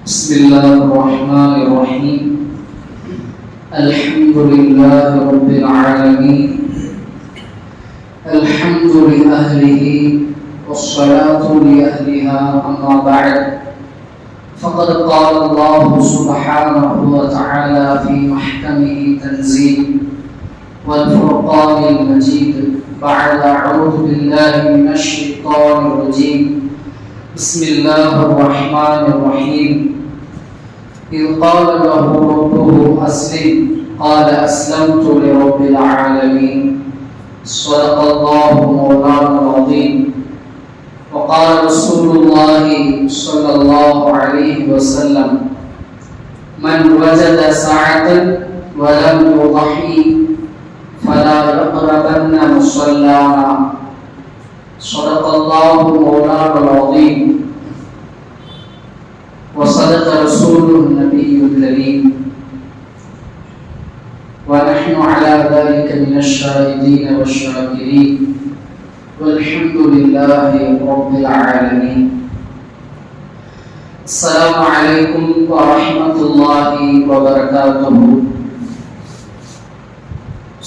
بسم الله الرحمن الرحيم. الحمد لله رب العالمين. الحمد لأهله والصلاة لأهلها. أما بعد، فقد قال الله سبحانه وتعالى في محكمه تنزيل والفرقان المجيد بعد أعوذ بالله من الشيطان الرجيم. بسم الله الرحمن الرحيم. إذ قال له ربه أسلم قال أسلمت لرب العالمين. صدق الله مولانا العظيم. وقال رسول الله صلى الله عليه وسلم: من وجد ساعة ولم يضحي فلا يقربن مصلانا. صدق الله مولانا العظيم. وصدق رسوله النبي الكريم. ونحن على ذلك من الشاهدين والشاكرين. والحمد لله رب العالمين. السلام عليكم ورحمة الله وبركاته.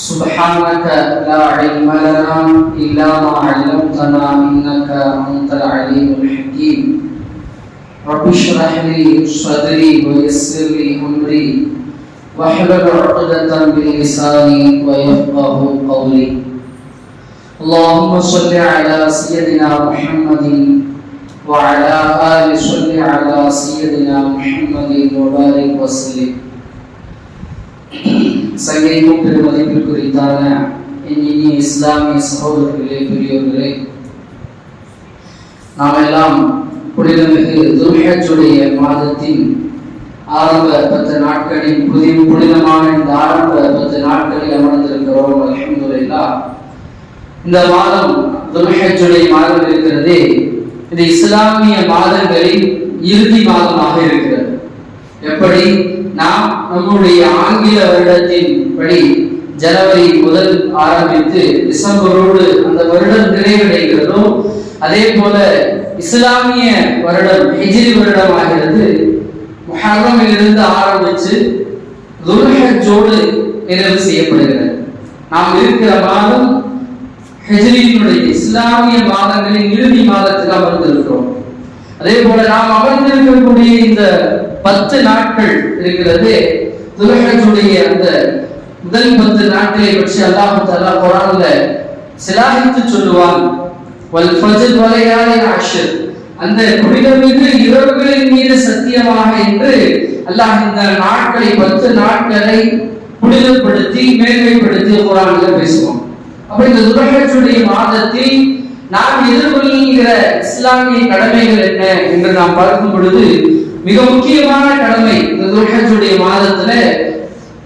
سبحانك لا علم لنا إلا ما علمتنا إنك أنت العليم الحكيم. رب اشرح لي صدري ويسر لي أمري واحلل عقدة من لساني ويفقه قولي. اللهم صل على سيدنا محمد وعلى آل صل على سيدنا محمد وبارك وسلم. சங்கைக்கும் பெருமதிப்பிற்குரித்தான என் இனிய இஸ்லாமிய சகோதரர்களே, பெரியோர்களே, நாம் எல்லாம் புனிதமிகு துல்ஹஜ்ஜுடைய மாதத்தின் ஆரம்ப 10 நாட்களின் புனிதமான இந்த ஆரம்ப 10 நாட்களில் அமர்ந்திருக்கிறோம். அல்ஹம்துலில்லாஹ். இந்த மாதம் துல்ஹஜ்ஜுடைய மாதம் இருக்கிறது. இது இஸ்லாமிய மாதங்களின் இறுதி மாதமாக இருக்கிறது. எப்படி நாம் நம்முடைய ஆங்கில வருடத்தின் படி ஜனவரி முதல் ஆரம்பித்து டிசம்பரோடு அந்த வருடம் நிறைவடைகிறதோ, அதே போல இஸ்லாமிய வருடம் ஹிஜ்ரி வருடம் ஆகிறது. முஹர்ரமிலிருந்து ஆரம்பித்து துல்ஹஜ்ஜோடு நிறைவு செய்யப்படுகிறது. நாம் இருக்கிற மாதம் ஹிஜ்ரியினுடைய இஸ்லாமிய மாதங்களின் இறுதி மாதத்தில் அமர்ந்திருக்கிறோம். அதே போல நாம் அமர்ந்திருக்கக்கூடிய இந்த 10 நாட்கள் இருக்கிறது. துல்ஹஜ்ஜுடைய அந்த முதல் 10 நாட்களை பற்றி அல்லாஹ் தஆலா குர்ஆன்ல சிலாஹித்து சொல்லுவான். வல் ஃபஜ்ர் வலையாலின் அஷ்ர், அந்த புனிதமிகு இரவுகளின் மீது சத்தியமாக என்று அல்லாஹ் இந்த நாட்களை 10 நாட்களை புனிதப்படுத்தி மேன்மைப்படுத்தி குர்ஆன்ல பேசுவான். அப்ப இந்த துல்ஹஜ்ஜுடைய மாதத்தில் நாம் எதிர்கொள்கிற இஸ்லாமிய கடமைகள் என்ன என்று நாம் பார்க்கும் பொழுது, மிக முக்கியமான கடமை இந்த துல்ஹஜ்ஜுடைய மாதத்துல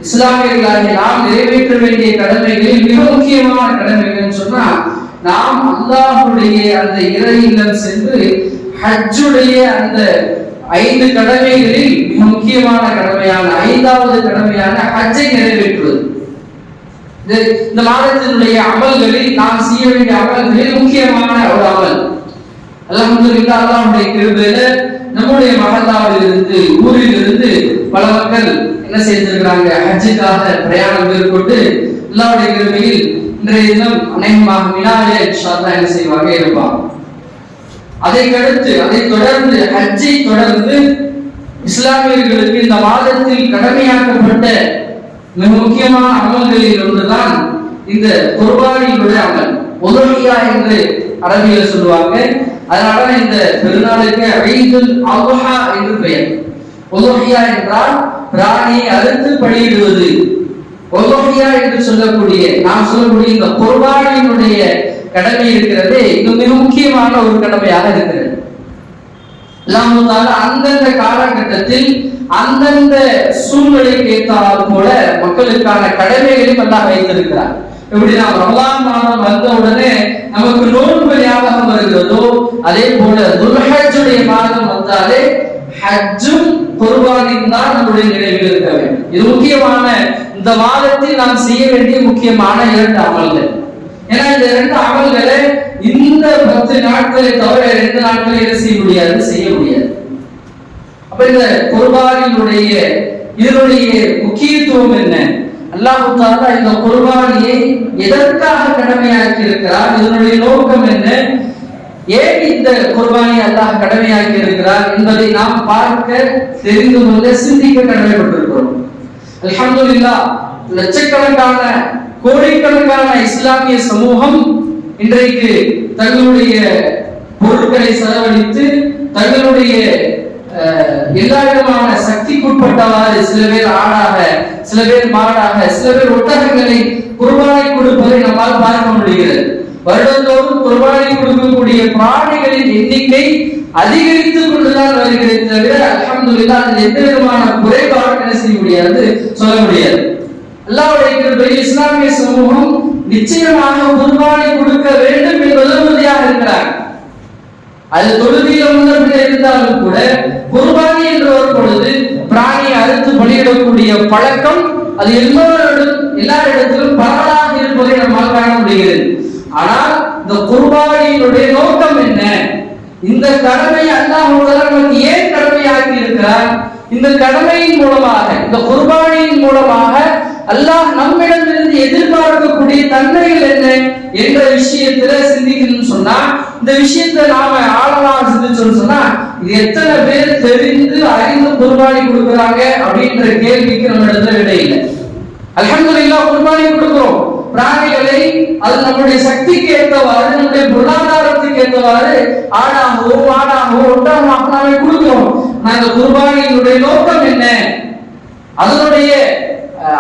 இஸ்லாமியர்களாகிய நாம் நிறைவேற்ற வேண்டிய கடமைகளில் மிக முக்கியமான கடமைகள் சொன்னா, நாம் அல்லாஹ்வுடைய அந்த இறை இல்லம் சென்று ஹஜ்ஜுடைய அந்த 5 கடமைகளில் மிக முக்கியமான கடமையான 5வது கடமையான ஹஜ்ஜை நிறைவேற்றுவது. இந்த மாதத்தினுடைய அமல்களில் நாம் செய்ய வேண்டிய அமல்களில் முக்கியமான ஒரு அமல். அல்ஹம்துலில்லாஹ், அல்லாஹ்வுடைய கிருபையில நம்முடைய மஹல்லாவில் இருந்து, ஊரில் இருந்து பல மக்கள் என்ன செய்திருக்கிறாங்க, ஹஜ்ஜுக்காக பிரயாணம் மேற்கொண்டு அல்லாஹ்வுடைய கிருபையில் இன்றைய தினம் அநேகமாக மினாவிலே இன்ஷா அல்லாஹ் என்ன செய்வாங்க, இருப்பாங்க. அதை தொடர்ந்து ஹஜ்ஜை தொடர்ந்து இஸ்லாமியர்களுக்கு இந்த மாதத்தில் கடமையாக்கப்பட்ட மிக முக்கியமான அமல்களில் ஒன்றுதான் இந்த குர்பானியுடைய அமல். உதுஹியா என்று அரபியில் சொல்லுவாங்க. அதனால இந்த பெருநாளுக்கு ஈதுல் அத்ஹா என்று பெயர். உதுஹியா என்றால் பிராணியை அறுத்து பலியிடுவது. உதுஹியா என்று நாம் சொல்லக்கூடிய இந்த குர்பானியினுடைய கடமை இருக்கிறது, இது மிக முக்கியமான ஒரு கடமையாக இருக்கிறது. அந்தந்த காலகட்டத்தில் அந்தந்த சூழ்நிலைக்கு ஏற்றால் போல மக்களுக்கான கடமைகளையும் அல்லாஹ் வைத்திருக்கிறார். எப்படி நாம் ரமலான் மாதம் வந்த உடனே நமக்கு நோன்பு ஞாபகம் வருகிறதோ, அதே போல துல்ஹஜ்ஜுடைய மாதம் வந்தாலே ஹஜ்ஜும் குர்பானியும் தான் நம்முடைய நினைவில் இருக்க வேண்டும். இது முக்கியமான இந்த மாதத்தில் நாம் செய்ய வேண்டிய முக்கியமான 2 அமல்கள். ஏன்னா இந்த 2 அமல்களை இந்த 10 நாட்களை தவிர 2 நாட்களை செய்ய முடியாது. அப்ப இந்த குர்பானியுடைய இதனுடைய முக்கியத்துவம் என்ன? அல்லாஹ் தஆலா இந்த குர்பானியை எதற்காக கடமையாக்கி இருக்கிறார்? இதனுடைய நோக்கம் என்ன? ஏன் இந்த குர்பானியை அல்லாஹ் கடமையாக்கி இருக்கிறார் என்பதை நாம் பார்க்க, தெரிந்து கொள்ள, சிந்திக்க கடமைப்பட்டிருக்கிறோம். அல்ஹம்துலில்லாஹ், லட்சக்கணக்கான கோடிக்கணக்கான இஸ்லாமிய சமூகம் இன்றைக்கு தங்களுடைய பொருட்களை செலவழித்து தங்களுடைய எல்லா விதமான சக்திக்குட்பட்டவாறு, சில பேர் ஆடாக, சில பேர் மாடாக, சில பேர் ஒட்டகங்களை குர்பானை கொடுப்பதை நம்மால் பார்க்க முடிகிறது. வருடந்தோறும் குர்பானை கொடுக்கக்கூடிய பிராணிகளின் எண்ணிக்கை அதிகரித்துக் கொண்டுதான் வருகிறது தவிர அல்ஹம்துலில்லாஹ் அதில் எந்த விதமான குறைபாடு என்ன செய்ய முடியாது, சொல்ல முடியாது. அல்லாஹ்வுடைய கிருபையில் இஸ்லாமிய சமூகம் நிச்சயமாக குர்பானை கொடுக்க வேண்டும் என்பது உறுதியாக இருக்கிறார். அது தொழுகையில் முன்னே இருந்தாலும் கூட குர்பானி என்று வரும் பொழுது பிராணியை அறுத்து பலியிடக்கூடிய பழக்கம் அது எல்லா இடத்திலும் பரவலாக இருப்பதை நம்மால் காண முடிகிறது. ஆனால் இந்த குர்பானியினுடைய நோக்கம் என்ன? இந்த கடமை அல்லாஹ் நமக்கு ஏன் கடமையாக்கி இருக்கிறார்? இந்த கடமையின் மூலமாக, இந்த குர்பானியின் மூலமாக அல்லாஹ் நம்மிடமிருந்து எதிர்பார்க்கக்கூடிய தன்மைகள் என்ன என்ற விஷயத்துல சிந்திக்கணும்னு சொன்னா, இந்த விஷயத்தை நாம ஆழமாக சிந்திச்சோம்னு சொன்னா, இது எத்தனை பேர் தெரிந்து அறிந்து குர்பானி கொடுக்குறாங்க அப்படின்ற கேள்விக்கு நம்ம இடத்துல விடை இல்லை. அல்ஹம்துலில்லாஹ் குர்பானி கொடுக்கிறோம். பிராணிகளை அது நம்முடைய சக்திக்கு ஏற்றவாறு, நம்முடைய பொருளாதாரத்துக்கு ஏற்றவாறு ஆடாகவோ மாடாகவோ ஒட்டகமாக நாம கொடுக்கிறோம். நாங்க குர்பானியினுடைய நோக்கம் என்ன? அதனுடைய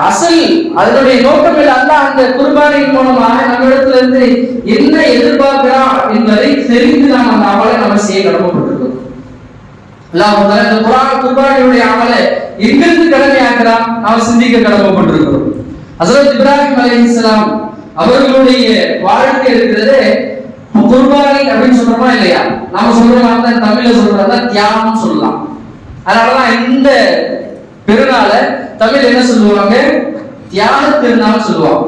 அசல், அதனுடைய நோக்கம் இல்லை. அல்லாஹ் அந்த குர்பானியின் மூலமாக நம்மிடத்துல இருந்து என்ன எதிர்பார்க்கிறான் என்பதை தெரிந்து நாம் அந்த அமலை நம்ம செய்ய கடமைப்பட்டிருக்கிறோம். அல்லாஹ் இந்த குர்பானியுடைய அமலை எங்கிருந்து கடமையாக்குறான் நாம் சிந்திக்க கடமைப்பட்டிருக்கிறோம். ஹஜ்ரத் இப்ராஹிம் அலைஹிஸ்ஸலாம் அவர்களுடைய வாழ்க்கை இருக்கிறது குர்பானி அப்படின்னு சொல்றோமா இல்லையா? நாம சொல்றோமா? தமிழ்ல சொல்றதா தியாகம் சொல்லலாம். அதனாலதான் இந்த பெருநாள தமிழ் என்ன சொல்லுவாங்க? தியாக திருநாள் சொல்லுவாங்க.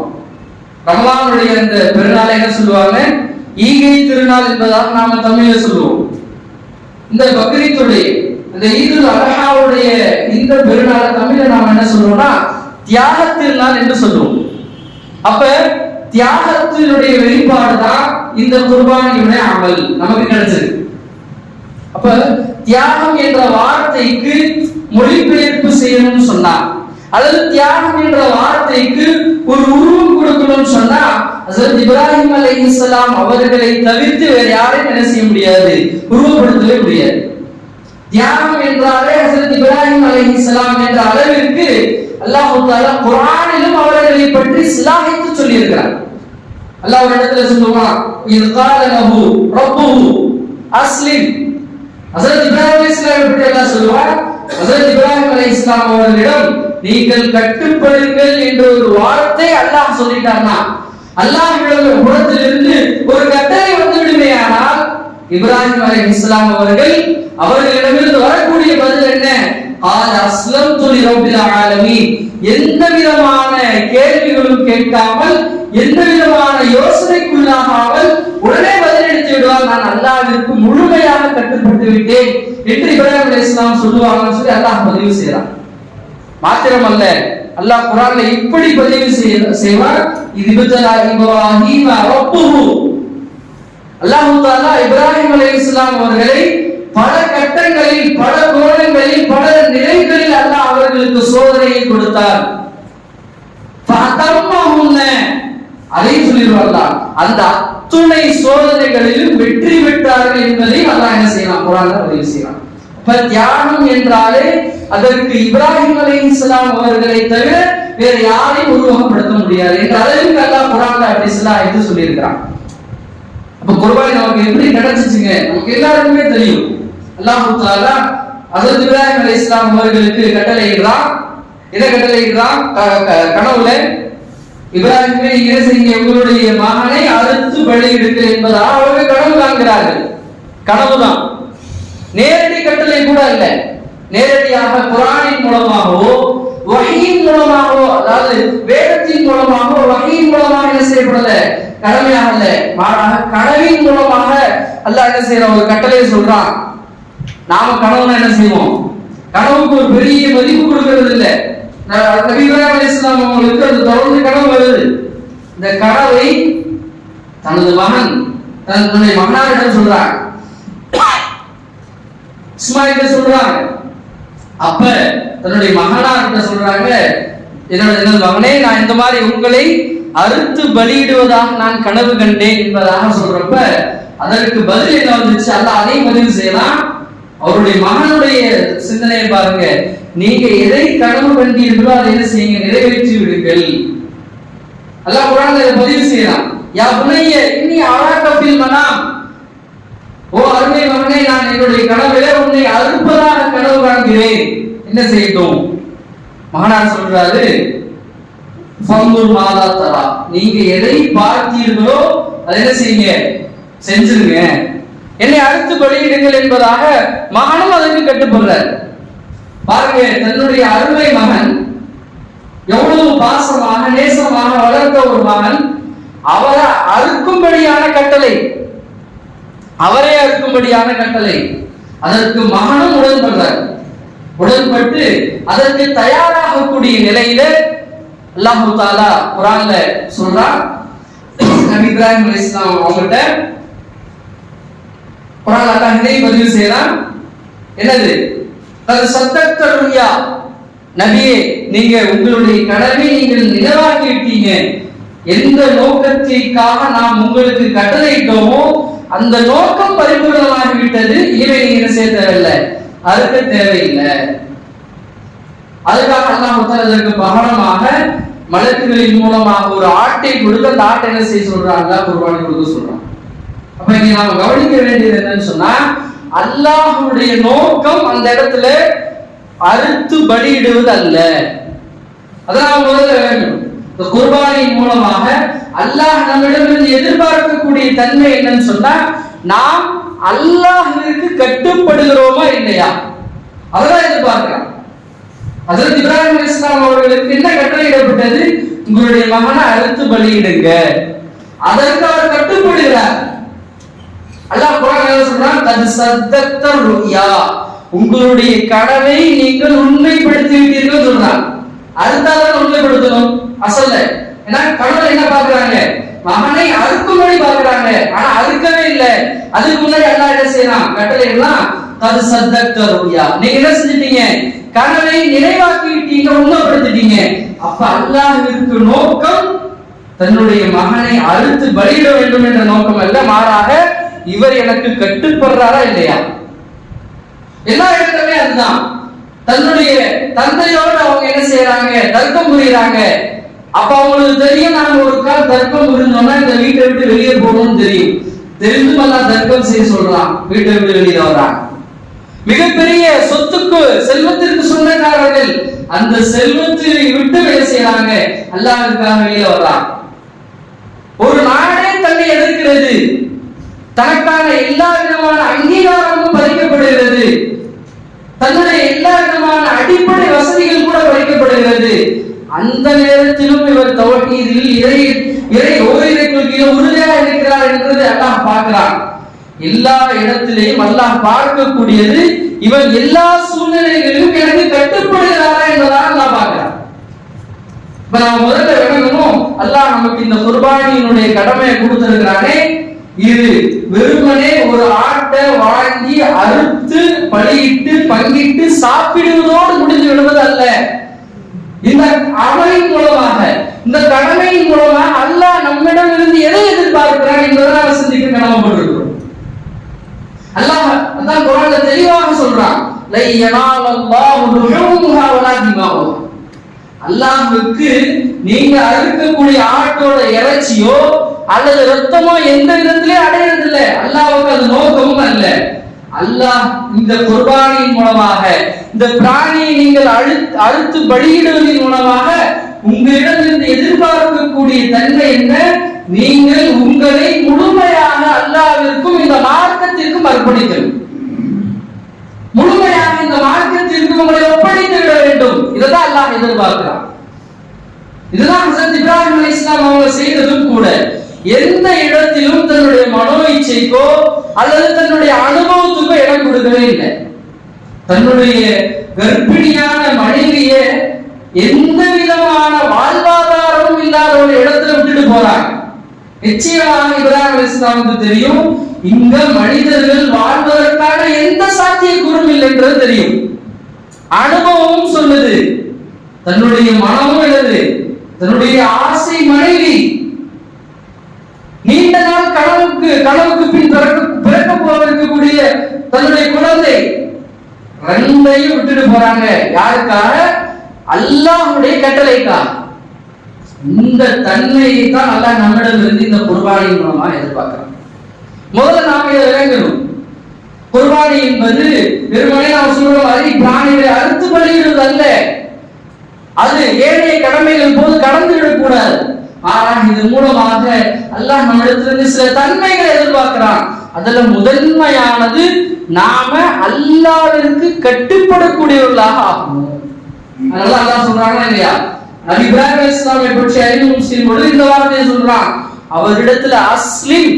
ரமலானுடைய அந்த பெருநாளை என்ன சொல்லுவாங்க? ஈகை திருநாள் என்பதாக நாம தமிழ்ல சொல்லுவோம். இந்த பக்ரீத்துடைய இந்த ஈதுல் அல்ஹாவுடைய இந்த பெருநாளை தமிழ்ல நாம என்ன சொல்லுவோம்னா தியாக திருநாள் என்று சொல்லுவோம். அப்ப தியாகத்தினுடைய வெளிப்பாடு தான் இந்த குர்பானியுடைய அமல் நமக்கு கிடைச்சது. அப்ப தியாகம் என்ற வார்த்தைக்கு மொழிபெயர்ப்பு செய்யணும்னு சொன்னா, அல்லது தியாகம் என்ற வார்த்தைக்கு ஒரு உருவம் கொடுக்கணும்னு சொன்னா, ஹஜ்ரத் இப்ராஹிம் அலைஹிஸ்ஸலாம் அவர்களை தவிர்த்து வேற யாரையும் என்ன செய்ய முடியாது, உருவப்படுத்தவே முடியாது. தியாகம் என்றாலே ஹஜ்ரத் இப்ராஹிம் அலைஹிஸ்ஸலாம் என்ற அளவிற்கு அல்லாஹ் தஆலா குர்ஆனிலும் அவர்களை பற்றி சிலாஹித்து சொல்லி இருக்கிறார். அல்லாஹ் ஒரு இடத்துல சொல்லுவான், இத் கால லஹு ரப்புஹு அஸ்லிம். ஹஜ்ரத் இப்ராஹிம் அலைஹிஸ்ஸலாம் பற்றி அல்லாஹ் சொல்லுவார், ஹஜ்ரத் இப்ராஹிம் அலைஹிஸ்ஸலாம் அவர்களிடம் நீங்கள் கட்டுப்படுங்கள் என்ற ஒரு வார்த்தை அல்லாஹ் சொல்லிட்டார்னா, அல்லாஹ்வின் புறத்திலிருந்து ஒரு கட்டளை வந்து விடுமேயானால் இப்ராஹிம் அலைஹிஸ்ஸலாம் அவர்களிடமிருந்து வரக்கூடிய பதில் என்ன? قال اسلمت لرب العالمين. எந்த விதமான கேள்விகளும் கேட்காமல், எந்த விதமான யோசனைக்குள்ளாகாமல் உடனே பதிலளித்து விடுவார், நான் அல்லாஹ்விற்கு முழுமையாக கட்டுப்பட்டு விட்டேன் என்று இப்ராஹிம் அலைஹிஸ்ஸலாம் சொல்லுவாங்கன்னு சொல்லி அல்லாஹ் பதிவு செய்றான். மாத்திரமல்ல, அல்லாஹ் குர்ஆன்ல இப்படி பதிவு செய்வார், இத்பதலா இப்ராஹீம ரப்புஹு. அல்லாஹ் தஆலா இப்ராஹிம் அலைஹிஸ்ஸலாம் அவர்களை பல கட்டங்களில், பல கோணங்களில், பல நிலைகளில் அல்லாஹ் அவர்களுக்கு சோதனையை கொடுத்தார். அதை சொல்லிடுவார், அந்த அத்துணை சோதனைகளிலும் வெற்றி பெற்றார்கள் என்பதை அல்லாஹ் என்ன செய்யலாம், குர்ஆன்ல பதிவு செய்யலாம். இப்ப தியாகம் என்றாலே அதற்கு இப்ராஹிம் அலைஹிஸ்ஸலாம் அவர்களை தவிர வேறு யாரையும் உருவகப்படுத்த முடியாது என்ற அளவுக்கு அல்லாஹ் குர்ஆன்ல அப்படி எடுத்து சொல்லி இருக்கிறான். அப்ப குர்பானி நமக்கு எப்படி கிடைச்சிச்சுங்க? நமக்கு எல்லாருக்குமே தெரியும். அல்லாஹ் தஆலா ஹஜ்ரத் இப்ராஹிம் அலைஹிஸ்ஸலாம் அவர்களுக்கு கட்டளையிடுறான். இத கட்டளையிடுறான் கனவுல, இப்ராஹிமே என்ன செய்யுங்க, உங்களுடைய மகனை அறுத்து பலியிடுங்க என்பதாக அவர்கள் கனவு காண்கிறார்கள். கனவுதான், நேரடி கட்டளை கூட அல்ல. நேரடியாக குர்ஆனின் மூலமாகவோ வஹீயின் மூலமாகவோ, அதாவது வேதத்தின் மூலமாகவோ வஹீயின் மூலமாக என்ன செய்யப்படல, கடமையாக அல்ல, மாறாக கனவின் மூலமாக அல்லாஹ் என்ன செய்யறான், ஒரு கட்டளையை சொல்றான். நாம கனவுனா என்ன செய்வோம், கனவுக்கு ஒரு பெரிய மதிப்பு கொடுக்கிறது இல்லை. நபி இப்ராஹிம் அலைஹிஸ்ஸலாம் அவங்களுக்கு அது தொடர்ந்து கனவு வருது. இந்த கனவை தனது மகன் தன்னுடைய மகனாரிடம் சொல்றாங்க, இஸ்மாயில் சொல்றாங்க. அப்ப தன்னுடைய மகனார்கிட்ட சொல்றாங்க, எனது மகனே, நான் இந்த மாதிரி உங்களை அறுத்து பலியிடுவதாக நான் கனவு கண்டேன் என்பதாக சொல்றப்ப அதற்கு பதில் என்ன வந்துச்சு? அல்லாஹ் அதையும் பதிவு செய்யலாம். அவருடைய மகனுடைய சிந்தனையை பாருங்க, நீங்க எதை கனவு கண்டீர்களோ அதை என்ன செய்யுங்க, நிறைவேற்றி விடுங்கள். அல்லாஹ் குர்ஆன்ல இதை பதிவு செய்யலாம். யா புனைய இன்னி அராக ஃபில் மனாம், ஓ அருமை மகனே, நான் என்னுடைய கனவிலே உன்னை அறுப்பதாக கனவு காண்கிறேன், என்ன செய்யட்டும்? மகனார் சொல்றாரு, ஃபங்குர் மாதா தரா, நீங்க எதை பார்த்தீர்களோ அதை என்ன செய்யுங்க, செஞ்சிருங்க, என்னை அறுத்து பலியிடுங்கள் என்பதாக மகனும் அதற்கு கட்டுப்படுறார். பாருங்க, தன்னுடைய அருமை மகன் எவ்வளவு பாசமாக நேசமாக வளர்த்த ஒரு மகன், அவரை அறுக்கும்படியான கட்டளை, அவரே அறுக்கும்படியான கட்டளை, அதற்கு மகனும் உடன்படுறார். உடன்பட்டு அதற்கு தயாராகக்கூடிய நிலையில அல்லாஹ் தஆலா குர்ஆன்ல சொல்றான், நபி இப்ராஹிம் அலைஹிஸ்ஸலாம் அவங்கள்ட்ட குர்ஆன்ல அல்லாஹ் இதை பதிவு செய்றான். என்னது? அது சத்தத்த ருயா, நபியே, நீங்க உங்களுடைய கடமை நீங்கள் நிறைவாக்கி விட்டீங்க. எந்த நோக்கத்திற்காக நாம் உங்களுக்கு கட்டளையிட்டோமோ அந்த நோக்கம் பரிபூர்ணமாகி விட்டது. இனிமே நீங்க என்ன செய்ய தேவையில்லை, அறுக்க தேவையில்லை. அதுக்காக அல்லாஹ் அதற்கு பகரமாக மலக்குகளின் மூலமாக ஒரு ஆட்டை கொடுத்து அந்த ஆட்டை என்ன செய்ய சொல்றாங்க, குர்பானி கொடுக்க சொல்றாங்க. அப்ப இங்க நாம கவனிக்க வேண்டியது என்னன்னு சொன்னா, அல்லாஹ்வுடைய நோக்கம் அந்த இடத்துல அறுத்து பலியிடுவது அல்ல. அதான் முதல்ல வேண்டும். இந்த குர்பானியின் மூலமாக அல்லாஹ் நம்மிடமிருந்து எதிர்பார்க்கக்கூடிய தன்மை என்னன்னு சொன்னா, நாம் அல்லாஹ்விற்கு கட்டுப்படுகிறோமா இல்லையா, அதான் எதிர்பார்க்கிறோம். ஹஜ்ரத் இப்ராஹிம் அலைஹிஸ்ஸலாம் அவர்களுக்கு என்ன கட்டளையிடப்பட்டது? உங்களுடைய மகனை அறுத்து பலியிடுங்க. அதற்கு அவர் கட்டுப்படுகிறார். அல்லாஹ் குர்ஆன்ல சொல்றான், கத் சத்தத்த ருயா, உங்களுடைய கனவை நீங்கள் உண்மைப்படுத்தி விட்டீர்கள் சொல்றான். அறுத்தாதான் உண்மைப்படுத்தணும் அசல்ல. ஏன்னா கனவுல என்ன பாக்குறாங்க, மகனை அறுக்கும்படி பாக்குறாங்க, ஆனா அறுக்கவே இல்லை. அதுக்கு முன்னாடி அல்லாஹ் என்ன செய்யறான், கட்டளை எல்லாம் கத் சத்தத்த ருயா, நீங்க என்ன செஞ்சிட்டீங்க, கனவை நிறைவாக்கி விட்டீங்க, உண்மைப்படுத்திட்டீங்க. அப்ப அல்லாஹ்விற்கு நோக்கம் தன்னுடைய மகனை அறுத்து பலியிட வேண்டும் என்ற நோக்கம் அல்ல, மாறாக இவர் எனக்கு கட்டுப்படுறாரா இல்லையா. எல்லா இடத்துலயுமே அதுதான். தன்னுடைய தந்தையோடு அவங்க என்ன செய்யறாங்க, தர்க்கம் புரியுறாங்க. அப்ப அவங்களுக்கு தெரியும், நாங்க ஒரு கால் தர்க்கம் புரிஞ்சோம்னா இந்த வீட்டை விட்டு வெளியே போகணும்னு தெரியும். தெரிந்தும் எல்லாம் தர்க்கம் செய்ய சொல்றான், வீட்டை விட்டு வெளியே வர்றாங்க. மிகப்பெரிய சொத்துக்கு செல்வத்திற்கு சொந்தக்காரர்கள் அந்த செல்வத்தை விட்டு வேலை செய்யறாங்க, அல்லாஹ்வுக்காக வெளியே வர்றாங்க. ஒரு நாடே தன்னை எதிர்க்கிறது, தனக்கான எல்லா விதமான அங்கீகாரமும் பறிக்கப்படுகிறது, தன்னுடைய எல்லா விதமான அடிப்படை வசதிகள் கூட பறிக்கப்படுகிறது. அந்த நேரத்திலும் இவர் தௌஹீதில் இறை ஓரிரை கொள்கையில் உறுதியாக இருக்கிறார் என்றது அல்லாஹ் பார்க்கிறான். எல்லா இடத்திலேயும் அல்லாஹ் பார்க்கக்கூடியது, இவர் எல்லா சூழ்நிலைகளிலும் எனக்கு கட்டுப்படுகிறாரா என்பதாக அல்லாஹ் பார்க்கிறான். இப்ப நாம முதல்ல விளங்கணும், அல்லாஹ் நமக்கு இந்த குர்பானியினுடைய கடமையை கொடுத்திருக்கிறானே, இது வெறுமனே ஒரு ஆட்டை வாங்கி அறுத்து பலியிட்டு பங்கிட்டு சாப்பிடுவதோடு முடிந்து விடுவது அல்ல. இந்த அமலின் மூலமாக, இந்த கடமையின் மூலமாக அல்லாஹ் நம்மிடம் இருந்து எதை எதிர்பார்க்கிறான் என்பதை நாம் சிந்திக்க கடமைப்பட்டிருக்கிறோம். அல்லாஹ் அதான் குர்ஆன்ல தெளிவாக சொல்றான், லை யனாலல்லாஹு லுஹூமுஹா வலா திமாஉஹா, அல்லாஹ்வுக்கு நீங்க அறுக்கக்கூடிய ஆட்டோட இறைச்சியோ அல்லது ரத்தமோ எந்த விதத்திலே அடையிறது இல்லை. அல்லாஹ்வுக்கு அது நோக்கமும் அல்ல. அல்லாஹ் இந்த குர்பானியின் மூலமாக, இந்த பிராணியை நீங்கள் அறுத்து பலியிடுவதன் மூலமாக உங்களிடமிருந்து எதிர்பார்க்கக்கூடிய தன்மை என்ன, நீங்கள் உங்களை முழுமையாக அல்லாஹ்விற்கும் இந்த மார்க்கத்திற்கும் அர்ப்பணிக்கணும். முழுமையாக இந்த மார்க்கத்திற்கு உங்களை ஒப்படைத்து விட வேண்டும். இதைதான் அல்லாஹ் எதிர்பார்க்கிறான். இதுதான் ஹஜ்ரத் இப்ராஹிம் அலைஹிஸ்ஸலாம் அவங்க செய்ததும் கூட. எந்த இடத்திலும் தன்னுடைய மனோ இச்சைக்கோ அல்லது தன்னுடைய அனுபவத்துக்கோ இடம் கொடுக்கவே இல்லை. தன்னுடைய கர்ப்பிணியான மனைவிய எந்த விதமான வாழ்வாதாரமும் இல்லாத ஒரு இடத்துல விட்டுட்டு போறாங்க. நிச்சயமாக இப்ராஹிம் அலைஹிஸ்ஸலாமுக்கு தெரியும், இங்க மனிதர்கள் வாழ்வதற்கான எந்த சாத்தியக்கூறும் இல்லை என்றது தெரியும். அனுபவமும் சொல்லுது, தன்னுடைய மனமும் எழுது, தன்னுடைய ஆசை மனைவி நீண்ட நாள் கனவுக்கு பின் பிறக்க போவதற்கக்கூடிய தன்னுடைய குழந்தை ரெண்டையும் விட்டுட்டு போறாங்க. யாருக்காக? அல்லாஹ்வுடைய கட்டளைக்காக. இந்த தன்மையை தான் அல்லாஹ் நம்மிடமிருந்து இந்த குர்பானின் மூலமா எதிர்பார்க்கிறான். முதல்ல நாம இதை விளங்கணும். குர்பானி என்பது வெறுமனே நாம் சொல்ற மாதிரி பிராணிகளை அறுத்து பலியிடுவது அல்ல. அது ஏனைய கடமைகள் போது கடந்து விடக்கூடாது. ஆனால் இதன் மூலமாக அல்லாஹ் நம்மிடத்திலிருந்து சில தன்மைகளை எதிர்பார்க்கிறான். அதுல முதன்மையானது நாம அல்லாஹ்விற்கு கட்டுப்படக்கூடியவர்களாக ஆகணும். அதனால அல்லாஹ் சொல்றாங்க இல்லையா, நபி இப்ராஹிம் அலைஹிஸ்ஸலாமை பற்றி அறிமுகம் செய்யும் பொழுது இந்த வார்த்தையை சொல்றான், அவரிடத்துல அஸ்லிம்,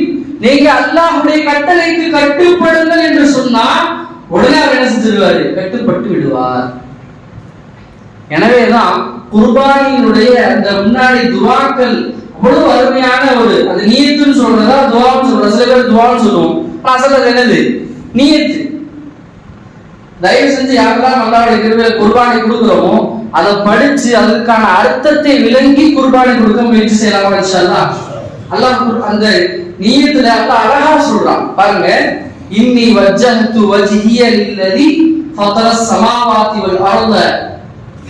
நீங்க அல்லாஹ்வுடைய கட்டளைக்கு கட்டுப்படுங்கள் என்று சொன்னா உடனே அவர் என்ன செஞ்சிருவாரு? கட்டுப்பட்டு விடுவார். எனவேதான் குர்பானியினுடைய அந்த முன்னாடி துவாக்கள் அவ்வளவு அருமையான ஒரு, அது நியத்துன்னு சொல்றதா துவான்னு சொல்றதா? சில பேர் துவான்னு சொல்லுவோம், அசல் அது என்னது? நியத்து. தயவு செஞ்சு யாரெல்லாம் அல்லாஹ்வுடைய கிருபையில குர்பானி கொடுக்குறோமோ அதை படிச்சு அதற்கான அர்த்தத்தை விளங்கி குர்பானி கொடுக்க முயற்சி செய்யலாம். இன்ஷாஅல்லாஹ் அல்லாஹ் அந்த நியத்துல அல்லாஹ் அழகா சொல்றான் பாருங்க, இன்னி வஜ்ஜஹது வஜ்ஹிய லில்லதி ஃபதரஸ் ஸமாவாதி வல் அர்த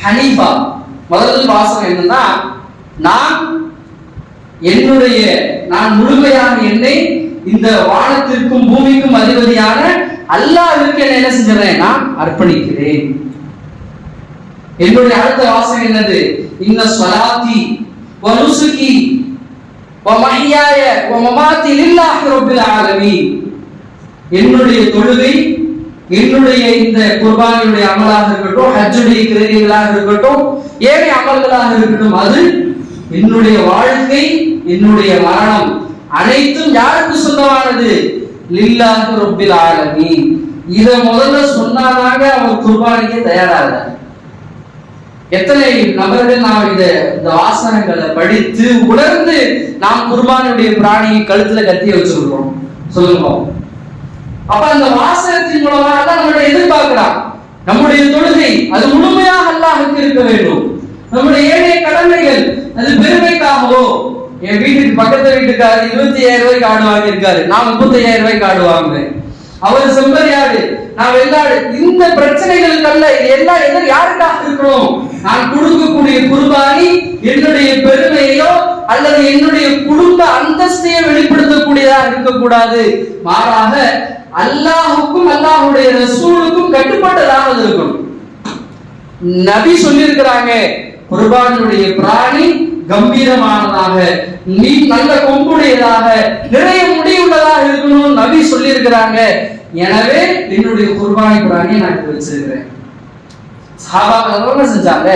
ஹனீஃபா. முதல் வாசகம் என்னன்னா, நான் முழுமையாக என்னை இந்த வானத்திற்கும் பூமிக்கும் அதிபதியான அல்லாஹ்விற்கு என்ன செஞ்சறேன்? நான் அர்ப்பணிக்கிறேன். என்னுடைய அடுத்த வாசகம் என்னது? இன்ன ஸலாத்தி வ நுசுகி வ மஹ்யாய வ மமாத்தி லில்லாஹி ரப்பில் ஆலமீன். என்னுடைய தொழுகை, என்னுடைய இந்த குர்பானியுடைய அமலாக இருக்கட்டும், ஹஜ்ஜுடைய கிரியைகளாக இருக்கட்டும், ஏனைய அமல்களாக இருக்கட்டும், அது என்னுடைய வாழ்க்கை, என்னுடைய மரணம் அனைத்தும் யாருக்கு சொந்தமானது? லில்லாஹி ரப்பில் ஆலமீன். இத முதல்ல சொன்னாதாங்க அவர் குர்பானிக்கு தயாராகிறார். எத்தனை நபர்கள் நாம் இந்த வாசகங்களை படித்து உணர்ந்து நாம் குர்பானியுடைய பிராணியை கழுத்துல கத்தி வச்சிருக்கிறோம்? சொல்லுங்க. அப்ப அந்த வாசகத்தின் மூலமாக தான் நம்மளை எதிர்பார்க்கிறான். நம்முடைய தொழுகை அது முழுமையாக அல்லாஹ்வுக்கு இருக்க வேண்டும். நம்முடைய ஏனைய கடமைகள் அது பெருமைக்காகவோ, என் வீட்டுக்கு பக்கத்து வீட்டுக்காரர் 25,000 ரூபாய்க்கு ஆடு வாங்கியிருக்காரு, நான் 35,000 ரூபாய்க்கு ஆடு வாங்குறேன், அவர் செம்பரியாடு, நான் வெள்ளாடு, இந்த பிரச்சனைகளுக்கு அல்ல. இது எல்லாம் யாருக்காக இருக்கணும்? நான் கொடுக்கக்கூடிய குர்பானி என்னுடைய பெருமையோ அல்லது என்னுடைய குடும்ப அந்தஸ்தையை வெளிப்படுத்தக்கூடியதாக இருக்கக்கூடாது. மாறாக அல்லாஹுக்கும் அல்லாஹ்வுடைய ரசூலுக்கும் கட்டுப்பட்டதாக இருக்கணும். நபி சொல்லியிருக்கிறாங்க, குர்பானுடைய பிராணி கம்பீரமானதாக, நீ நல்ல கொம்புடையதாக, நிறைய முடிவுள்ளதாக இருக்கணும் நபி சொல்லி இருக்கிறாங்க. எனவே என்னுடைய குர்பானி பிராணியை நான் வச்சிருக்கிறேன். சஹாபாக்கள் என்ன செஞ்சாங்க?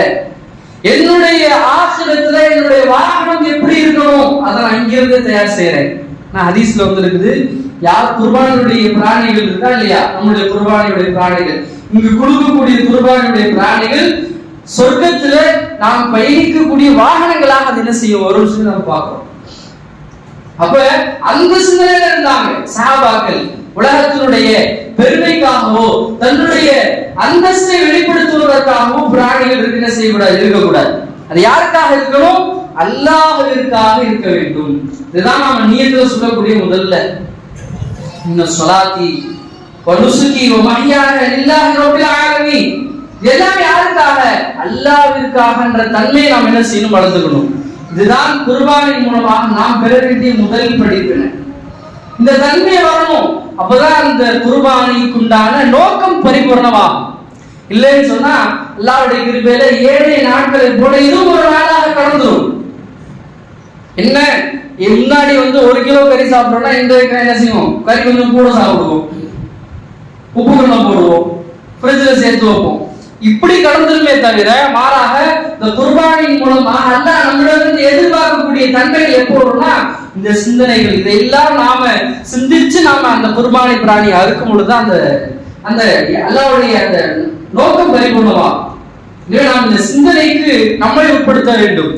என்னுடைய ஆகிரத்துல என்னுடைய வாகனம் எப்படி இருக்கணும் அதை நான் இங்கிருந்து தயார் செய்யறேன். நான் ஹதீஸ்ல வந்து இருக்குது, யார் குர்பானியுடைய பிராணிகள் இருக்கா இல்லையா, நம்முடைய குர்பானியுடைய பிராணிகள், இங்கு கொடுக்கக்கூடிய குர்பானியுடைய பிராணிகள் சொர்க்கத்துல நாம் பயணிக்கக்கூடிய வாகனங்களாக அது என்ன செய்ய வரும் சொல்லி நம்ம பார்க்கிறோம். அப்ப அந்த சிந்தனையில இருந்தாங்க சஹாபாக்கள். உலகத்தினுடைய பெருமைக்காகவோ தன்னுடைய அந்தஸ்தை வெளிப்படுத்துவதற்காகவோ பிராணிகள் என்ன செய்யக்கூடாது, இருக்கக்கூடாது. அது யாருக்காக இருக்கணும்? அல்லாஹ்விற்காக இருக்க வேண்டும். இதுதான் நாம நியத்துல சொல்லக்கூடிய முதல்ல. இன்ன ஸலாத்தி வ நுசுகி வ மஹ்யாய லில்லாஹி ரப்பில் ஆலமீன். எல்லாம் யாருக்காக? அல்லாஹ்விற்காகன்ற தன்மையை நாம் என்ன செய்யணும்? வளர்த்துக்கணும். இதுதான் குர்பானின் மூலமாக நாம் பெற வேண்டிய முதல் படிப்பினை. இந்த தன்மை வரணும். அப்பதான் அந்த குர்பானிக்குண்டான நோக்கம் பரிபூர்ணமாகும். இல்லைன்னு சொன்னா அல்லாஹ்வுடைய கிருபையில 7 நாட்களை போல இதுவும் ஒரு நாளாக கடந்துரும். என்ன முன்னாடி வந்து 1 கிலோ கறி சாப்பிட்டோம்னா இந்த என்ன செய்வோம்? கறி கொஞ்சம் கூட சாப்பிடுவோம், உப்பு கொஞ்சம் போடுவோம், ஃப்ரிட்ஜில் சேர்த்து வைப்போம். இப்படி கடந்துருமே தவிர மாறாக இந்த குர்பானின் மூலமா அல்லாஹ் நம்மிடமிருந்து எதிர்பார்க்கக்கூடிய தன்மைகள் எப்போ வரும்னா இந்த சிந்தனைகள், இதையெல்லாம் நாம சிந்திச்சு நாம அந்த குர்பானி பிராணியை அறுக்கும் பொழுதுதான் அந்த அந்த அல்லாஹ்வுடைய அந்த நோக்கம் பறிபோனவா? எனவே நாம் இந்த சிந்தனைக்கு நம்மை உட்படுத்த வேண்டும்.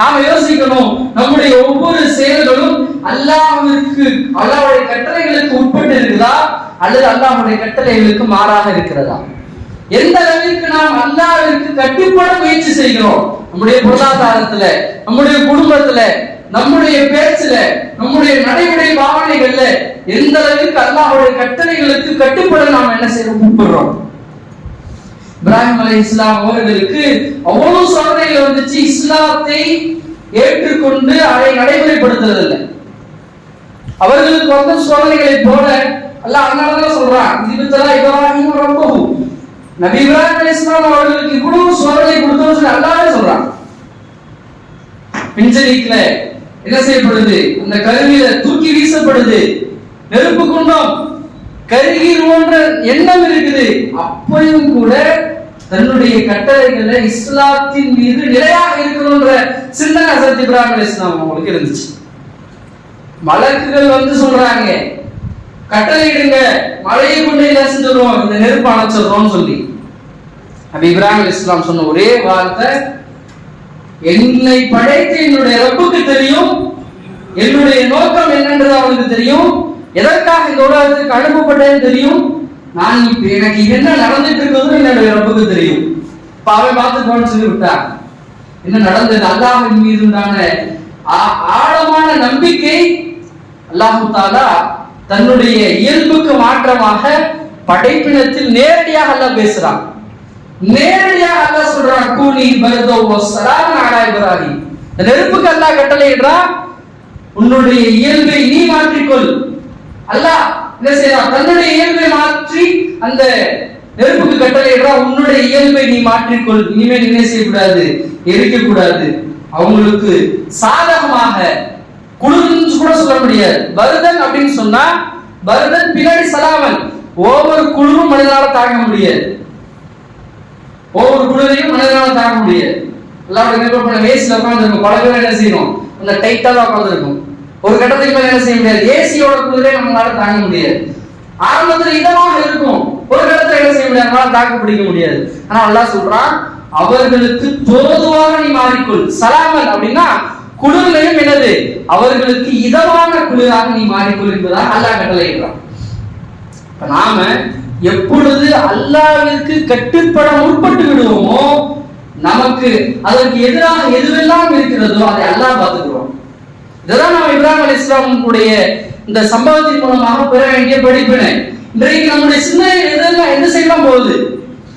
நாம யோசிக்கணும், நம்முடைய ஒவ்வொரு செயல்களும் அல்லாஹ்வுடைய கட்டளைகளுக்கு உட்பட்டு இருக்குதா அல்லது அல்லாஹ்வுடைய கட்டளைகளுக்கு மாறாக இருக்கிறதா? எந்த அளவிற்கு நாம் அல்லாஹ்விற்கு கட்டுப்பட முயற்சி செய்கிறோம், நம்முடைய பொருளாதாரத்துல, நம்முடைய குடும்பத்துல, நம்முடைய பேச்சுல, நம்முடைய நடைமுறை பாவனைகள்ல எந்த அளவிற்கு அல்லாஹ்வுடைய கட்டளைகளுக்கு கட்டுப்பட நாம் என்ன செய்யறோம், கூப்பிடுறோம். இப்ராஹிம் அலைஹிஸ்ஸலாம் அவர்களுக்கு அவ்வளவு சோதனைகள் வந்துச்சு, இஸ்லாத்தை ஏற்றுக்கொண்டு அதை நடைமுறைப்படுத்துறதில்லை. அவர்களுக்கு வந்த சோதனைகளை போல அல்லாஹ் அதனாலதான் சொல்றான், இதுபத்தலா இப்ராஹிம் ரப்பஹு, நபி இப்ராஹிம் அலைஹிஸ்ஸலாம் அவர்களுக்கு இவ்வளவு சோதனை கொடுத்தோம்னு சொல்லி அல்லாஹ்வே சொல்றான். பிஞ்சலிக்ல என்ன செய்யப்படுது, அந்த கருவியில தூக்கி வீசப்படுது, நெருப்பு குண்டம் கருகிருவோன்ற எண்ணம் இருக்குது. அப்பயும் கூட தன்னுடைய கட்டளைகளை இஸ்லாத்தின் மீது நிலையாக இருக்கணும்ன்ற சிந்தனை ஹஜ்ரத் இப்ராஹிம் அலைஹிஸ்ஸலாம் அவங்களுக்கு இருந்துச்சு. மலக்குகள் வந்து சொல்றாங்க, கட்டளையிடுங்க, மழையை கொண்டு என்ன செஞ்சிடும், இந்த நெருப்பு அணைச்சிடுறோம்னு சொல்லி. அப்ப இப்ராஹிம் அலைஹிஸ்ஸலாம் சொன்ன ஒரே வார்த்தை, என்னை படைத்த என்னுடைய ரப்புக்கு தெரியும், என்னுடைய நோக்கம் என்னன்றது அவனுக்கு தெரியும், எதற்காக இந்த உலகத்துக்கு அனுப்பப்பட்டேன்னு தெரியும், நான் இப்ப எனக்கு என்ன நடந்துட்டு இருக்கிறது என்னுடைய ரப்புக்கு தெரியும். அவன் பார்த்துக்கோன்னு சொல்லி விட்டான். என்ன நடந்தது, அல்லாஹ்வின் மீது உண்டான ஆழமான நம்பிக்கை. அல்லாஹ் தஆலா தன்னுடைய இயல்புக்கு மாற்றமாக படைப்பினத்தில் நேரடியாக அல்லாஹ் பேசுறான். நேரடியாக அல்லாஹ் சொல்றான், கூனி பர்தோ வஸ்ஸலாம் அலா இப்ராஹிம். நெருப்புக்கு அல்லாஹ் கட்டளையிடுறான், உன்னுடைய இயல்பை நீ மாற்றிக்கொள். அல்லாஹ் என்ன செய்யறான், தன்னுடைய இயல்பை மாற்றி அந்த நெருப்புக்கு கட்டளையிடுறான், உன்னுடைய இயல்பை நீ மாற்றிக்கொள், இனிமேல் என்ன செய்யக்கூடாது, எரிக்க கூடாது. அவங்களுக்கு சாதகமாக குளிர்ன்னு கூட சொல்ல முடியாது. பர்தன் அப்படின்னு சொன்னா பர்தன் பின்னாடி சலாமன், ஒவ்வொரு குளிரும் மனிதனால தாங்க முடியாது, ஒவ்வொரு குளிரையும் மனிதனால தாங்க முடியாது. எல்லாரும் வேஸ்ட்ல உட்கார்ந்து இருக்கும், பல பேர் என்ன செய்யணும், அந்த டைட்டா தான் உட்கார்ந்து இருக்கும். ஒரு கட்டத்துக்கு மேல என்ன செய்ய முடியாது, ஏசியோட குளிரே நம்மளால தாங்க முடியாது. ஆரம்பத்துல இதமாக இருக்கும், ஒரு கட்டத்துல என்ன செய்ய முடியாது, நம்மளால தாக்கு பிடிக்க முடியாது. ஆனா அல்லாஹ் சொல்றான், அவர்களுக்கு தோதுவாக நீ மாறிக்கொள். சலாமன் அப்படின்னா குளிர்லையும் என்னது, அவர்களுக்கு இதமான குளிராக நீ மாறிக்கொள் என்பதாக அல்லாஹ் கட்டளையிடுறான். நாம எப்பொழுது அல்லாஹ்விற்கு கட்டுப்பட முற்பட்டு விடுவோமோ, நமக்கு அதற்கு எதிராக எதுவெல்லாம் இருக்கிறதோ அதை அல்லாஹ் பார்த்துக்கிறோம். இதுதான் நம்ம இப்ராஹிம் அலைஹிஸ்ஸலாம் உடைய இந்த சம்பவத்தின் மூலமாக பெற வேண்டிய படிப்பினை. இன்றைக்கு நம்முடைய சிந்தனை எதெல்லாம் எந்த சைடெல்லாம் போகுது.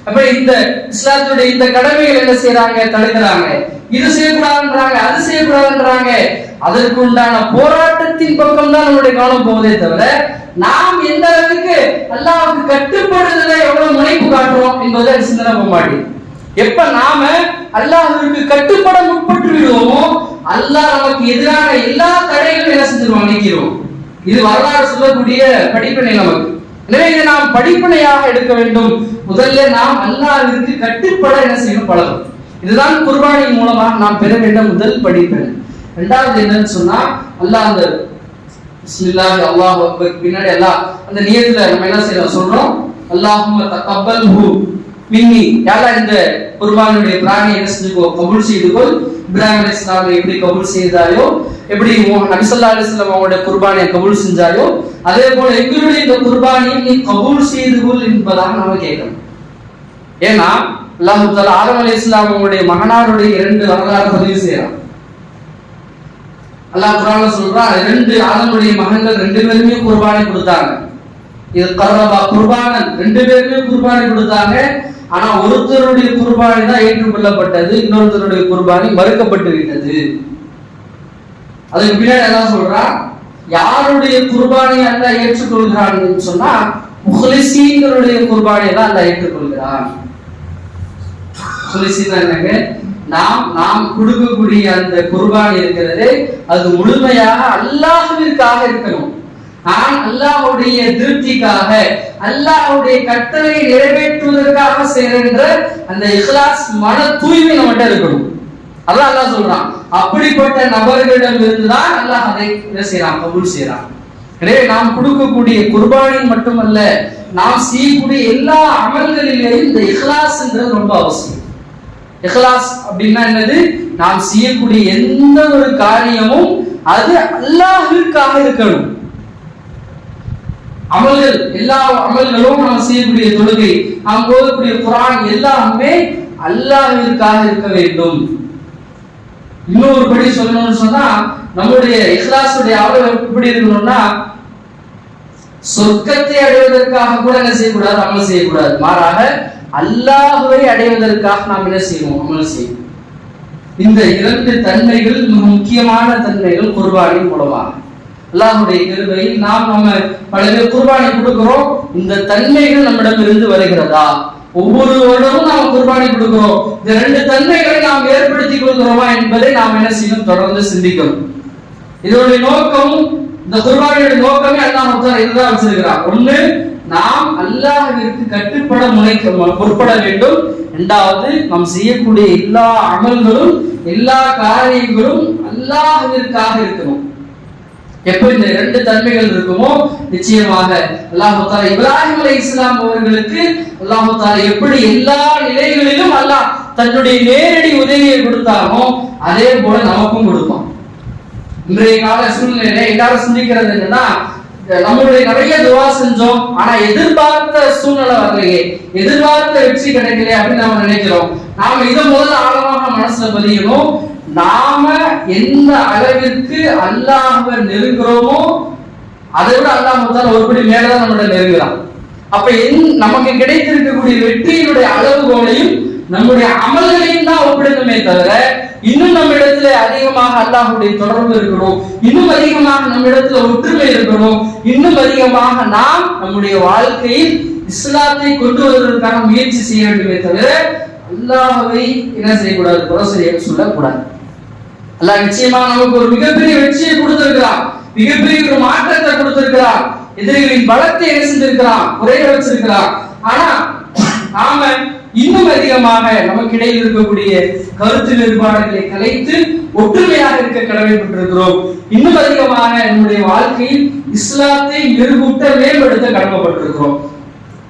அப்ப இந்த இஸ்லாத்துடைய இந்த கடமைகள் என்ன செய்யறாங்க, தடுக்கிறாங்க, இது செய்யக்கூடாதுன்றாங்க, அது செய்யக்கூடாதுன்றாங்க. அதற்கு உண்டான போராட்டத்தின் பக்கம் தான் நம்மளுடைய கவனம் போவதே தவிர, நாம் எந்த அளவுக்கு அல்லாஹ்வுக்கு கட்டுப்படுதலை எவ்வளவு முனைப்பு காட்டுறோம் என்பதை சிந்தனை போக மாட்டேங்குது. எப்ப நாம அல்லாஹ்விற்கு கட்டுப்பட முற்பட்டு விடுவோமோ, அல்லாஹ் நமக்கு எதிரான எல்லா தடைகளும் என்ன செஞ்சிருவோம், நீக்கிறோம். இது வரலாறு சொல்லக்கூடிய படிப்பினை நமக்கு. எனவே இதை நாம் படிப்பினையாக எடுக்க வேண்டும். முதல்ல நாம் அல்லாஹ்விற்கு கட்டுப்பட என்ன செய்யணும், பழகும். இதுதான் குர்பானின் மூலமாக நாம் பெற வேண்டிய முதல் படிப்பினை. இரண்டாவது என்னன்னு சொன்னா, அல்லாஹ் அந்த பிஸ்மில்லாஹி அல்லாஹு அக்பர் பின்னாடி அல்லாஹ் அந்த நியத்துல நம்ம என்ன செய்யறோம், சொல்றோம், அல்லாஹும்ம தகப்பல்ஹு மின்னி, யாரெல்லாம் இந்த குர்பானுடைய பிராணியை என்ன செஞ்சுக்கோ, கபூல் செய்துகொள். இப்ராஹிம் அலைஹிஸ்ஸலாம் எப்படி கபூல் செய்தாயோ, எப்படி நபி ஸல்லல்லாஹு அலைஹி வஸல்லம் அவங்களுடைய குர்பானியை கபூல் செஞ்சாயோ, அதே போல எங்களுடைய இந்த குர்பானியை நீ கபூல் செய்துகொள் என்பதாக நாம கேட்கணும். ஏன்னா அல்லாஹ் தஆலா ஆதம் அலைஹிஸ்ஸலாம் அவங்களுடைய மகனாருடைய 2 வரலாறு பதிவு செய்யறான். அல்லாஹ் குர்ஆன்ல சொல்றான், 2 ஆதமுடைய மகன்கள் 2 பேருமே குர்பானி கொடுத்தாங்க. இது கர்ரபா குர்பானன், 2 பேருமே குர்பானி கொடுத்தாங்க. ஆனா ஒருத்தருடைய குர்பானி தான் ஏற்றுக்கொள்ளப்பட்டது, இன்னொருத்தருடைய குர்பானி மறுக்கப்பட்டு விட்டது. அதுக்கு பின்னாடி என்ன சொல்றா, யாருடைய குர்பானி அல்லாஹ் ஏற்றுக்கொள்கிறான்னு சொன்னா முஹ்லிஸீன்களுடைய குர்பானியை தான் அல்லாஹ் ஏற்றுக்கொள்கிறான். முஹ்லிஸீன் என்னங்க, நாம் கொடுக்கக்கூடிய அந்த குர்பானி இருக்கிறது, அது முழுமையாக அல்லாஹ்விற்காக இருக்கணும். நான் அல்லாஹ்வுடைய திருப்திக்காக, அல்லாஹ்வுடைய கட்டளை நிறைவேற்றுவதற்காக செய்கின்ற அந்த இக்லாஸ், மன தூய்மை நம்மகிட்ட இருக்கணும். அல்லாஹ் அல்லாஹ் சொல்றான், அப்படிப்பட்ட நபர்களிடம் இருந்துதான் அல்லாஹ் அதை என்ன செய்யறான், கபூல் செய்யறான். எனவே நாம் கொடுக்கக்கூடிய குர்பானி மட்டுமல்ல, நாம் செய்யக்கூடிய எல்லா அமல்களிலேயும் இந்த இஹ்லாஸ்ன்றது ரொம்ப அவசியம். இஹ்லாஸ் அப்படின்னா என்னது? நாம் செய்யக்கூடிய எந்த ஒரு காரியமும் அது அல்லாஹ்விற்காக இருக்கணும். அமல்கள், எல்லா அமல்களும் நாம் செய்யக்கூடிய தொழுகை, நாம் ஓதக்கூடிய குர்ஆன் எல்லாமே அல்லாஹ்விற்காக இருக்க வேண்டும். இன்னொரு படி சொல்லணும்னு சொன்னா, நம்முடைய இஹ்லாஸுடைய அளவு எப்படி இருக்கணும்னா, சொர்க்கத்தை அடைவதற்காக கூட என்ன செய்யக்கூடாது? அமல் செய்யக்கூடாது. மாறாக அல்லாஹ்வை அடைவதற்காக நாம் என்ன செய்வோம்? அமல் செய்வோம். இந்த இரண்டு தன்மைகள் மிக முக்கியமான தன்மைகள் குர்பானின் மூலமாக. அல்லாஹ்வுடைய கிருபையில் நம்ம பல பேர் குர்பானி கொடுக்கிறோம். இந்த தன்மைகள் நம்மிடம் இருந்து வருகிறதா? ஒவ்வொரு வருடமும் நாம் குர்பானி கொடுக்கிறோம். இந்த ரெண்டு தன்மைகளை நாம் ஏற்படுத்தி கொடுக்கிறோமா என்பதை நாம் என்ன செய்யணும்? தொடர்ந்து சிந்திக்கணும். இதனுடைய நோக்கமும், இந்த குர்பானியோட நோக்கமே அல்லாஹ் இதுதான் வச்சிருக்கிறார். ஒண்ணு, நாம் அல்லாஹ்விற்கு கட்டுப்பட முற்பட வேண்டும். இரண்டாவது, நாம் செய்யக்கூடிய எல்லா அமல்களும் எல்லா காரியங்களும் அல்லாஹ்விற்காக இருக்கணும். எப்போ இந்த இரண்டு தன்மைகள் இருக்குமோ நிச்சயமாக அல்லாஹ் தஆலா இப்ராஹிம் அலைஹிஸ்ஸலாம் அவர்களுக்கு அல்லாஹ் தஆலா எப்படி எல்லா நிலைகளிலும் அல்லாஹ் தன்னுடைய நேரடி உதவியை கொடுத்தாரோ அதே போல நமக்கும் கொடுப்பான். இன்றைய கால சூழ்நிலையில எல்லாரும் சிந்திக்கிறது என்னன்னா, நம்மளுடைய நிறைய துவா செஞ்சோம், ஆனா எதிர்பார்த்த சூழ்நிலை வரலையே, எதிர்பார்த்த வெற்றி கிடைக்கலையே அப்படின்னு நம்ம நினைக்கிறோம். நாம இதை முதல்ல ஆழமாக மனசுல பதியணும். நாம எந்த அளவிற்கு அல்லாஹ்வை நெருங்குறோமோ அதை விட அல்லாஹ் ஒருபடி மேலதான் நம்மள நெருங்குறான். அப்ப நமக்கு கிடைத்திருக்கக்கூடிய வெற்றியினுடைய அளவுகோலையும் நம்முடைய அமல்களையும் தான் ஒப்பிடணுமே தவிர, இன்னும் நம்ம இடத்துல அதிகமாக அல்லாஹ்வுடைய தொடர்பு இருக்கணும், இன்னும் அதிகமாக நம்ம இடத்துல ஒற்றுமை இருக்கணும், இன்னும் அதிகமாக நாம் நம்முடைய வாழ்க்கையில் இஸ்லாத்தை கொண்டு வருவதற்கான முயற்சி செய்ய வேண்டுமே தவிர அல்லாஹ்வை என்ன செய்யக்கூடாது? குறை சொல்லக்கூடாது. அல்லாஹ் நிச்சயமாக நமக்கு ஒரு மிகப்பெரிய வெற்றியை கொடுத்திருக்கிறான், மிகப்பெரிய ஒரு மாற்றத்தை கொடுத்திருக்கிறான், எதிரிகளின் பலத்தை என்ன செஞ்சிருக்கிறான்? குறைய வச்சிருக்கிறான். ஆனா நாம இன்னும் அதிகமாக நமக்கு இடையில் இருக்கக்கூடிய கருத்து வேறுபாடுகளை கலைத்து ஒற்றுமையாக இருக்க கடமைப்பட்டிருக்கிறோம். இன்னும் அதிகமாக நம்முடைய வாழ்க்கையில் இஸ்லாத்தை மெருகூட்ட மேம்படுத்த கடமைப்பட்டிருக்கிறோம்.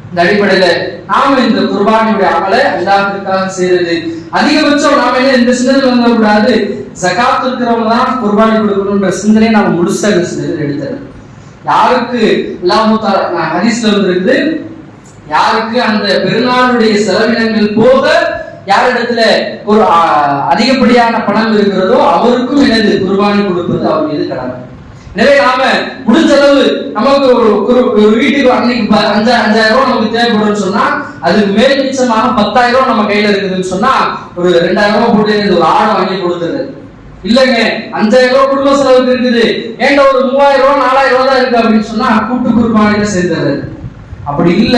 இந்த அடிப்படையில நாம இந்த குர்பானியுடைய அமலை அல்லாஹ்வுக்காக செய்யறது அதிகபட்சம் நாம என்ன இந்த சிந்தனை வந்துடக்கூடாது, ஜகாத் இருக்கிறவங்க தான் குர்பானி கொடுக்கணும்ன்ற சிந்தனையை நாம முழுசா இந்த சிந்தனை எடுத்துறது. யாருக்கு அல்லாஹ் தஆலா ஹதீஸ்ல வந்திருக்குது, யாருக்கு அந்த பெருநாளுடைய செலவினங்கள் போக யாரிடத்துல ஒரு அதிகப்படியான பணம் இருக்கிறதோ அவருக்கும் எனது குர்பானி கொடுப்பது அவர் மீது கடமை. எனவே நாம முடிஞ்ச அளவு நமக்கு ஒரு வீட்டுக்கு அன்னைக்கு 5,000 ரூபாய் நமக்கு தேவைப்படும்னு சொன்னா அதுக்கு மேல் மிச்சமாக 10,000 ரூபாய் நம்ம கையில இருக்குதுன்னு சொன்னா ஒரு 2,000 ரூபாய் போட்டு ஒரு ஆடை வாங்கி கொடுத்துறது இல்லைங்க. 5,000 ரூபாய் குடும்ப செலவுக்கு இருக்குது, ஏண்ட ஒரு 3,000 ரூபாய் 4,000 ரூபாய் தான் இருக்கு அப்படின்னு சொன்னா கூட்டு குர்பானியில சேர்த்துறது. அப்படி இல்ல,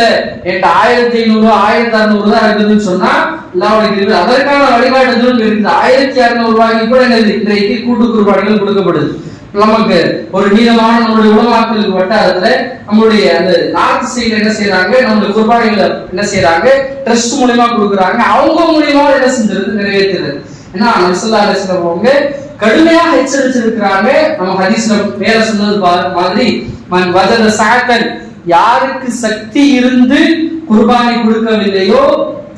என்கிட்ட 1,500 1,600 தான் இருக்குதுன்னு சொன்னா அல்லாஹ்வுடைய அதற்கான வழிகாட்டுதலும் இருக்குது. 1,200 ரூபாய்க்கு கூட இன்றைக்கு கூட்டு குர்பானிகள் கொடுக்கப்படுது. நமக்கு ஒரு நீளமான நம்மளுடைய உலமாக்களுக்கு வட்டாரத்துல நம்மளுடைய அந்த நார்த் சைடுல என்ன செய்யறாங்க, நம்மளுடைய குர்பானிகளை என்ன செய்யறாங்க, ட்ரஸ்ட் மூலமா கொடுக்குறாங்க. அவங்க மூலியமா என்ன செஞ்சிருக்கு? நிறைவேற்றுறது. ஏன்னா நபி ஸல்லல்லாஹு அலைஹி வஸல்லம் அவங்க கடுமையாக எச்சரிச்சிருக்கிறாங்க. நம்ம ஹதீஸ்ல மேல சொன்னது மாதிரி மன் வஜத சஅத்தன், யாருக்கு சக்தி இருந்து குர்பானி கொடுக்கவில்லையோ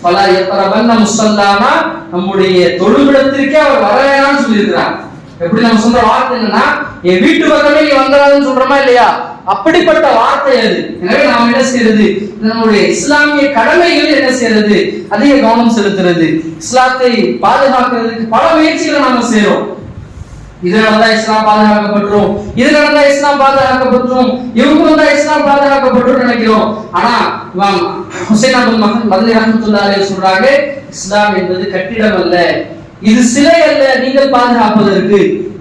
ஃபலா யக்ரபன் முஸல்லானா, நம்முடைய தொழுவிடத்திற்கே அவர் வர வேணாம்னு சொல்லியிருக்கிறாங்க. எப்படி நம்ம சொல்ற வார்த்தை என்னன்னா, என் வீட்டு பக்கமே நீ வந்துடாதுன்னு சொல்றோமா இல்லையா? அப்படிப்பட்ட வார்த்தை அது. எனவே நாம் என்ன செய்யறது? நம்முடைய இஸ்லாமிய கடமைகள் என்ன செய்யறது? அதிக கவனம் செலுத்துறது, இஸ்லாத்தை பாதுகாக்கிறதுக்கு பல முயற்சிகளை நாம செய்யறோம். இதனாலதான் இஸ்லாம் பாதுகாக்கப்பட்டுரும், இதனாலதான் இஸ்லாம் பாதுகாக்கப்பட்டுரும், இவங்க வந்தா இஸ்லாம் பாதுகாக்கப்பட்டுரும் நினைக்கிறோம். ஆனா இமாம் ஹுசைன் அப்துல் மதனி ரஹ்மத்துல்லாஹி அலைஹி சொல்றாங்க, இஸ்லாம் என்பது கட்டிடம் அல்ல, இது சிலை அல்ல. நீங்கள் பாதுகாப்பதற்கு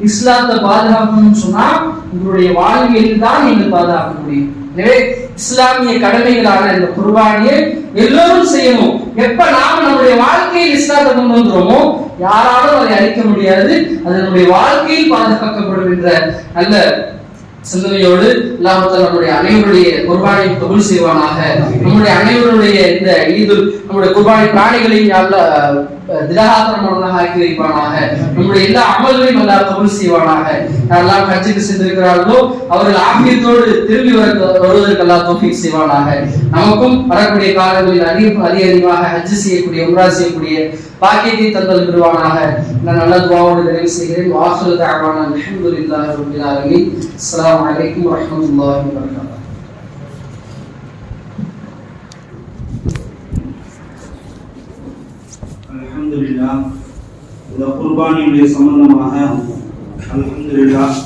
இஸ்லாத்தை பாதுகாக்கணும்னு சொன்னா உங்களுடைய வாழ்வியல் தான் நீங்கள் பாதுகாக்க முடியும். எனவே இஸ்லாமிய கடமைகளான இந்த குர்பானியை எல்லோரும் செய்யணும். எப்ப நாம நம்முடைய வாழ்க்கையில் இஸ்லாத்தை கொண்டு வந்துறோமோ யாராலும் அதை அழிக்க முடியாது, அது நம்முடைய வாழ்க்கையில் பாதுகாக்கப்படும் என்ற நல்ல சிந்தனையோடு அல்லாஹ் தஆலா நம்முடைய அனைவருடைய குர்பானை கபூல் செய்வானாக. நம்முடைய அனைவருடைய இந்த ஈதுல் நம்முடைய குர்பானி பிராணிகளையும் அல்லாஹ் திடகாத்திரமானதாக ஆக்கி வைப்பானாக. நம்முடைய எல்லா அமல்களையும் அல்லாஹ் கபூல் செய்வானாக. யாரெல்லாம் ஹஜ்ஜுக்கு சென்றிருக்கிறார்களோ அவர்கள் ஆபியத்தோடு திரும்பி வருவதற்கு அல்லாஹ் தௌஃபீக் செய்வானாக. நமக்கும் வரக்கூடிய காலங்களில் அதிகமாக ஹஜ் செய்யக்கூடிய உம்ரா செய்யக்கூடிய பாக்கியத்தை தந்தல் பெறுவானாக. நான் நல்ல துஆவோடு நிறைவு செய்கிறேன். வாஹிரு தஅவானா அல்ஹம்துலில்லாஹி ரப்பில் ஆலமீன். அஸ்ஸலாமு அலைக்கும் வரஹ்மத்துல்லாஹி வபரகாத்துஹு. அல்ஹம்துலில்லாஹ். இந்த குர்பானியுடைய சம்பந்தமாக அல்ஹம்துலில்லாஹ்